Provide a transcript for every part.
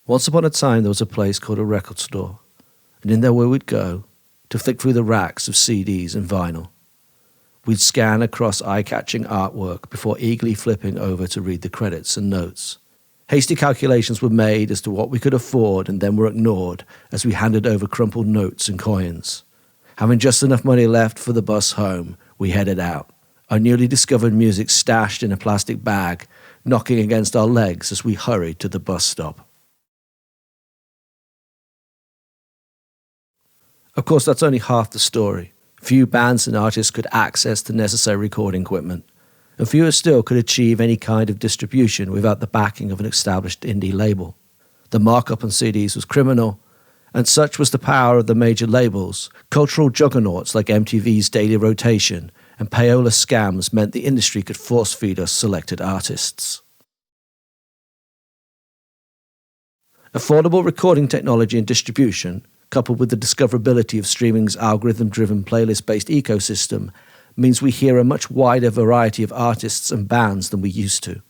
Once upon a time, there was a place called a record store, and in there we would go to flick through the racks of CDs and vinyl. We'd scan across eye-catching artwork before eagerly flipping over to read the credits and notes. Hasty calculations were made as to what we could afford and then were ignored as we handed over crumpled notes and coins. Having just enough money left for the bus home, we headed out, our newly discovered music stashed in a plastic bag, knocking against our legs as we hurried to the bus stop. Of course, that's only half the story. Few bands and artists could access the necessary recording equipment, and fewer still could achieve any kind of distribution without the backing of an established indie label. The markup on CDs was criminal, and such was the power of the major labels. Cultural juggernauts like MTV's Daily Rotation and payola scams meant the industry could force-feed us selected artists. Affordable recording technology and distribution, coupled with the discoverability of streaming's algorithm-driven playlist-based ecosystem, means we hear a much wider variety of artists and bands than we used to.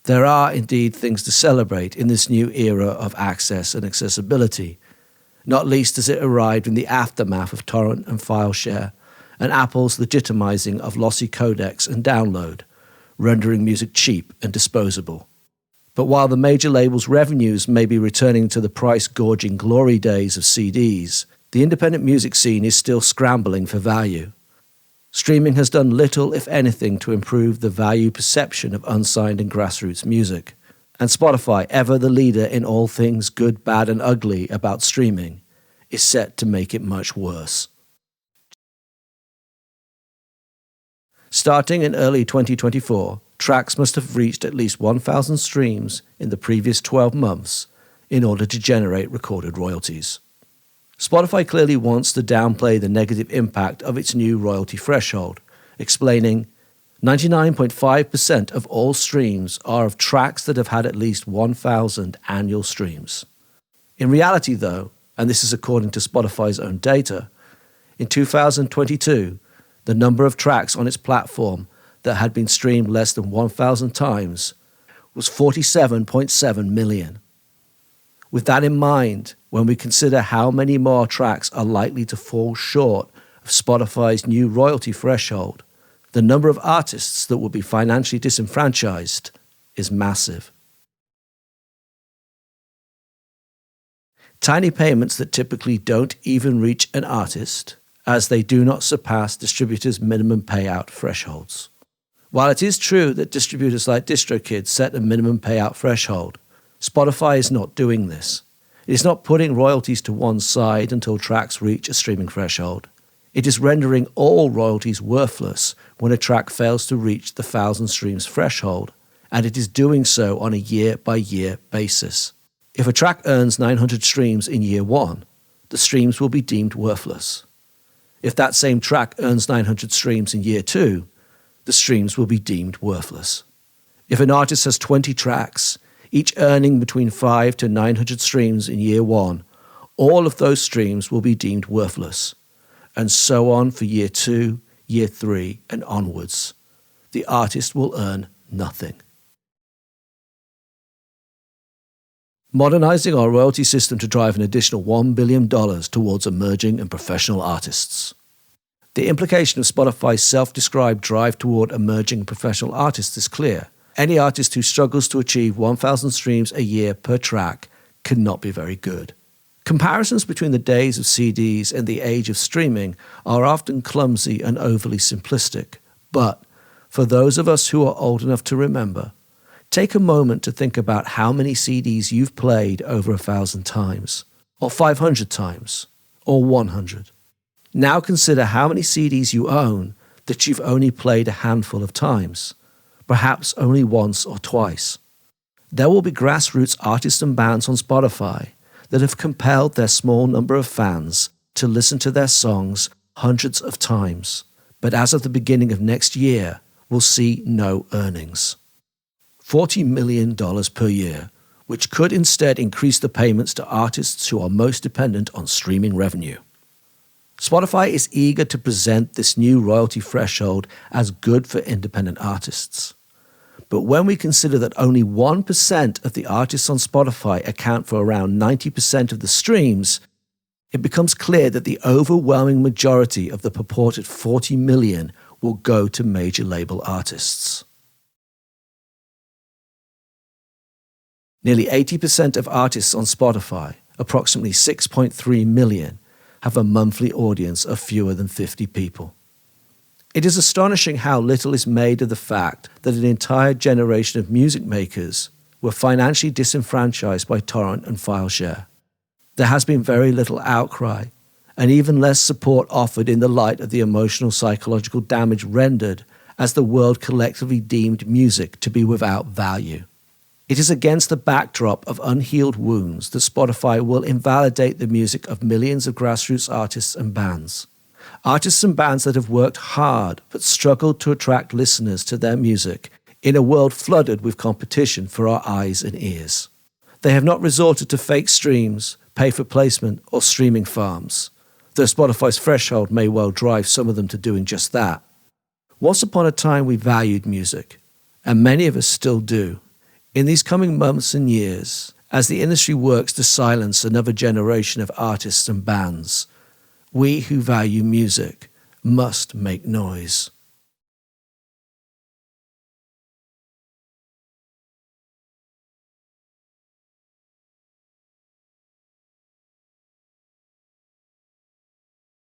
There are indeed things to celebrate in this new era of access and accessibility, not least as it arrived in the aftermath of torrent and file share, and Apple's legitimizing of lossy codecs and download, rendering music cheap and disposable. But while the major labels' revenues may be returning to the price-gorging glory days of CDs, the independent music scene is still scrambling for value. Streaming has done little, if anything, to improve the value perception of unsigned and grassroots music. And Spotify, ever the leader in all things good, bad, and ugly about streaming, is set to make it much worse. Starting in early 2024, tracks must have reached at least 1,000 streams in the previous 12 months in order to generate recorded royalties. Spotify clearly wants to downplay the negative impact of its new royalty threshold, explaining, 99.5% of all streams are of tracks that have had at least 1,000 annual streams. In reality, though, and this is according to Spotify's own data, in 2022, the number of tracks on its platform that had been streamed less than 1,000 times was 47.7 million. With that in mind, when we consider how many more tracks are likely to fall short of Spotify's new royalty threshold, the number of artists that will be financially disenfranchised is massive. Tiny payments that typically don't even reach an artist, as they do not surpass distributors' minimum payout thresholds. While it is true that distributors like DistroKid set a minimum payout threshold, Spotify is not doing this. It is not putting royalties to one side until tracks reach a streaming threshold. It is rendering all royalties worthless when a track fails to reach the 1,000 streams threshold, and it is doing so on a year-by-year basis. If a track earns 900 streams in year one, the streams will be deemed worthless. If that same track earns 900 streams in year two, the streams will be deemed worthless. If an artist has 20 tracks, each earning between 500 to 900 streams in year one, all of those streams will be deemed worthless, and so on for year two, year three, and onwards. The artist will earn nothing. Modernizing our royalty system to drive an additional $1 billion towards emerging and professional artists. The implication of Spotify's self-described drive toward emerging professional artists is clear. Any artist who struggles to achieve 1,000 streams a year per track cannot be very good. Comparisons between the days of CDs and the age of streaming are often clumsy and overly simplistic. But for those of us who are old enough to remember, take a moment to think about how many CDs you've played over 1,000 times, or 500 times, or 100. Now consider how many CDs you own that you've only played a handful of times, perhaps only once or twice. There will be grassroots artists and bands on Spotify that have compelled their small number of fans to listen to their songs hundreds of times, but as of the beginning of next year, will see no earnings. $40 million per year, which could instead increase the payments to artists who are most dependent on streaming revenue. Spotify is eager to present this new royalty threshold as good for independent artists. But when we consider that only 1% of the artists on Spotify account for around 90% of the streams, it becomes clear that the overwhelming majority of the purported 40 million will go to major label artists. Nearly 80% of artists on Spotify, approximately 6.3 million, have a monthly audience of fewer than 50 people. It is astonishing how little is made of the fact that an entire generation of music makers were financially disenfranchised by torrent and file share. There has been very little outcry, and even less support offered in the light of the emotional psychological damage rendered as the world collectively deemed music to be without value. It is against the backdrop of unhealed wounds that Spotify will invalidate the music of millions of grassroots artists and bands. Artists and bands that have worked hard but struggled to attract listeners to their music in a world flooded with competition for our eyes and ears. They have not resorted to fake streams, pay for placement, or streaming farms, though Spotify's threshold may well drive some of them to doing just that. Once upon a time we valued music, and many of us still do. In these coming months and years, as the industry works to silence another generation of artists and bands, we who value music must make noise.